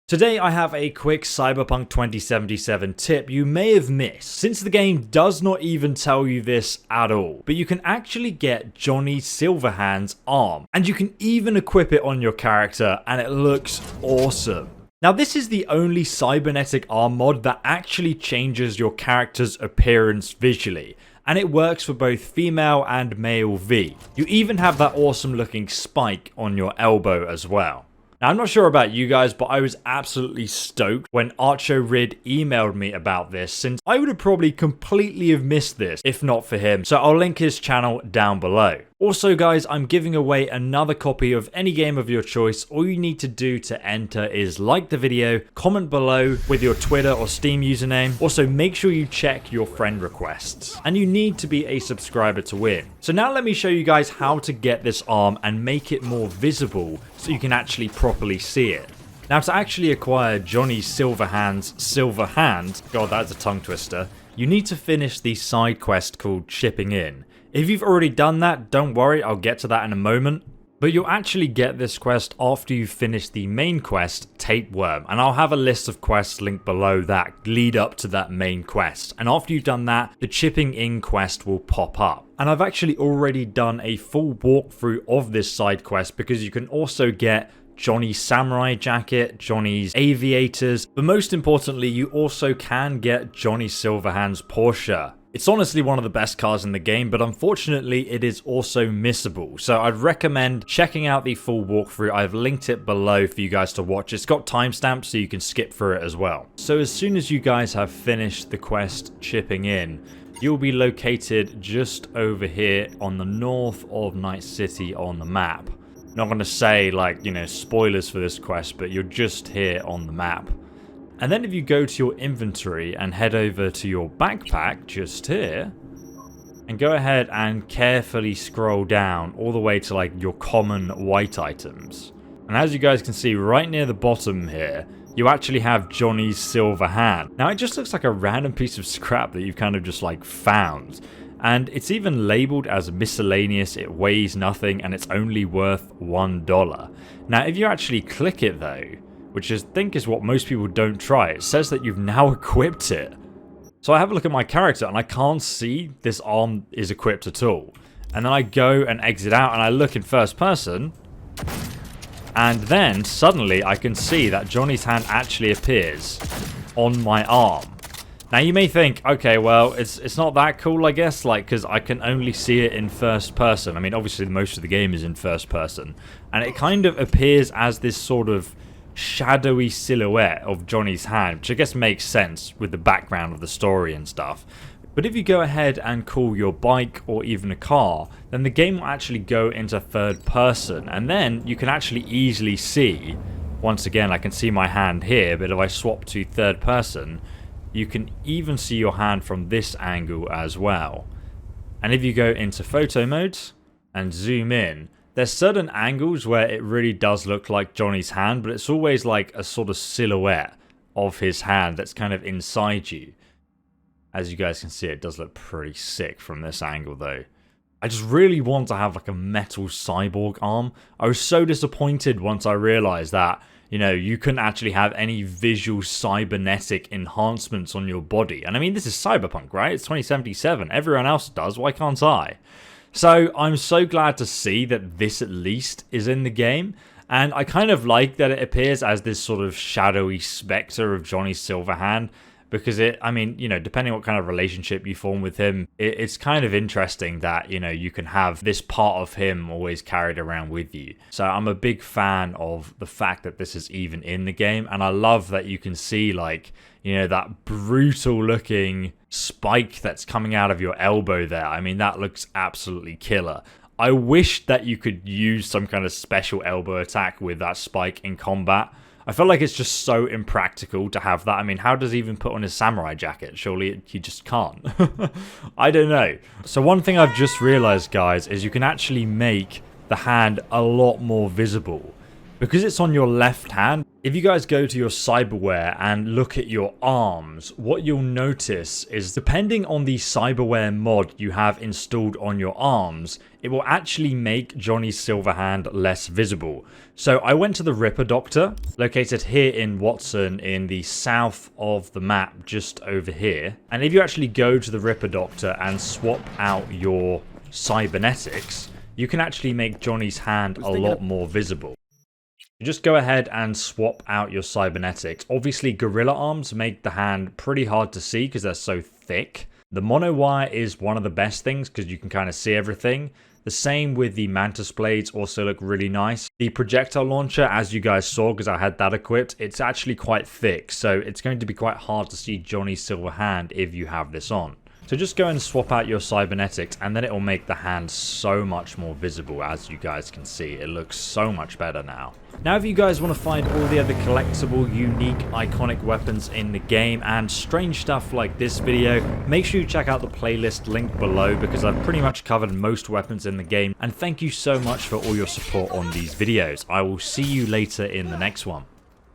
Today I have a quick Cyberpunk 2077 tip you may have missed, since the game does not even tell you this at all. But you can actually get Johnny Silverhands Arm, and you can even equip it on your character, and it looks awesome. Now this is the only Cybernetic arm mod that actually changes your character's appearance visually, and it works for both female and male V. You even have that awesome looking spike on your elbow as well. Now, I'm not sure about you guys, but I was absolutely stoked when ArchoRid emailed me about this, since I would have probably completely have missed this if not for him. So I'll link his channel down below. Also guys, I'm giving away another copy of any game of your choice. All you need to do to enter is like the video, comment below with your Twitter or Steam username. Also make sure you check your friend requests. And you need to be a subscriber to win. So now let me show you guys how to get this arm and make it more visible so you can actually properly see it. Now to actually acquire Johnny Silverhands, God that's a tongue twister, you need to finish the side quest called Chipping In. If you've already done that, don't worry, I'll get to that in a moment. But you'll actually get this quest after you finish the main quest, Tapeworm, and I'll have a list of quests linked below that lead up to that main quest. And after you've done that, the Chipping In quest will pop up. And I've actually already done a full walkthrough of this side quest because you can also get Johnny's samurai jacket, Johnny's aviators, but most importantly, you also can get Johnny Silverhands Porsche. It's honestly one of the best cars in the game, but unfortunately it is also missable. So I'd recommend checking out the full walkthrough. I've linked it below for you guys to watch. It's got timestamps so you can skip through it as well. So as soon as you guys have finished the quest Chipping In, you'll be located just over here on the north of Night City on the map. Not going to say like, spoilers for this quest, but you're just here on the map. And then if you go to your inventory and head over to your backpack just here, and go ahead and carefully scroll down all the way to like your common white items. And as you guys can see right near the bottom here, you actually have Johnny Silverhands. Now it just looks like a random piece of scrap that you've kind of just like found. And it's even labeled as miscellaneous, it weighs nothing, and it's only worth $1. Now if you actually click it though, which I think is what most people don't try, it says that you've now equipped it. So I have a look at my character and I can't see this arm is equipped at all. And then I go and exit out and I look in first person, and then suddenly I can see that Johnny's hand actually appears on my arm. Now you may think, okay, well, it's not that cool, I guess, like, because I can only see it in first person. I mean, obviously most of the game is in first person. And it kind of appears as this sort of shadowy silhouette of Johnny's hand, which I guess makes sense with the background of the story and stuff. But if you go ahead and call your bike or even a car, then the game will actually go into third person, and then you can actually easily see, once again I can see my hand here, but if I swap to third person, you can even see your hand from this angle as well. And if you go into photo mode and zoom in, there's certain angles where it really does look like Johnny's hand, but it's always like a sort of silhouette of his hand that's kind of inside you. As you guys can see, it does look pretty sick from this angle though. I just really want to have like a metal cyborg arm. I was so disappointed once I realized that, you couldn't actually have any visual cybernetic enhancements on your body. And I mean, this is Cyberpunk, right? It's 2077. Everyone else does. Why can't I? So I'm so glad to see that this at least is in the game, and I kind of like that it appears as this sort of shadowy spectre of Johnny Silverhands, because depending what kind of relationship you form with him, it's kind of interesting that, you can have this part of him always carried around with you. So I'm a big fan of the fact that this is even in the game, and I love that you can see like, that brutal looking spike that's coming out of your elbow there. I mean, that looks absolutely killer. I wish that you could use some kind of special elbow attack with that spike in combat. I feel like it's just so impractical to have that. I mean, how does he even put on his samurai jacket? Surely he just can't. I don't know. So one thing I've just realized, guys, is you can actually make the hand a lot more visible. Because it's on your left hand, if you guys go to your cyberware and look at your arms, what you'll notice is depending on the cyberware mod you have installed on your arms, it will actually make Johnny Silverhand less visible. So I went to the Ripper Doctor, located here in Watson in the south of the map, just over here. And if you actually go to the Ripper Doctor and swap out your cybernetics, you can actually make Johnny's hand a lot more visible. You just go ahead and swap out your cybernetics. Obviously, gorilla arms make the hand pretty hard to see because they're so thick. The mono wire is one of the best things because you can kind of see everything. The same with the mantis blades, also look really nice. The projectile launcher, as you guys saw because I had that equipped, it's actually quite thick, so it's going to be quite hard to see Johnny Silverhand if you have this on. So just go and swap out your cybernetics and then it will make the hand so much more visible. As you guys can see, it looks so much better now. Now if you guys want to find all the other collectible, unique, iconic weapons in the game and strange stuff like this video, make sure you check out the playlist linked below because I've pretty much covered most weapons in the game, and thank you so much for all your support on these videos. I will see you later in the next one.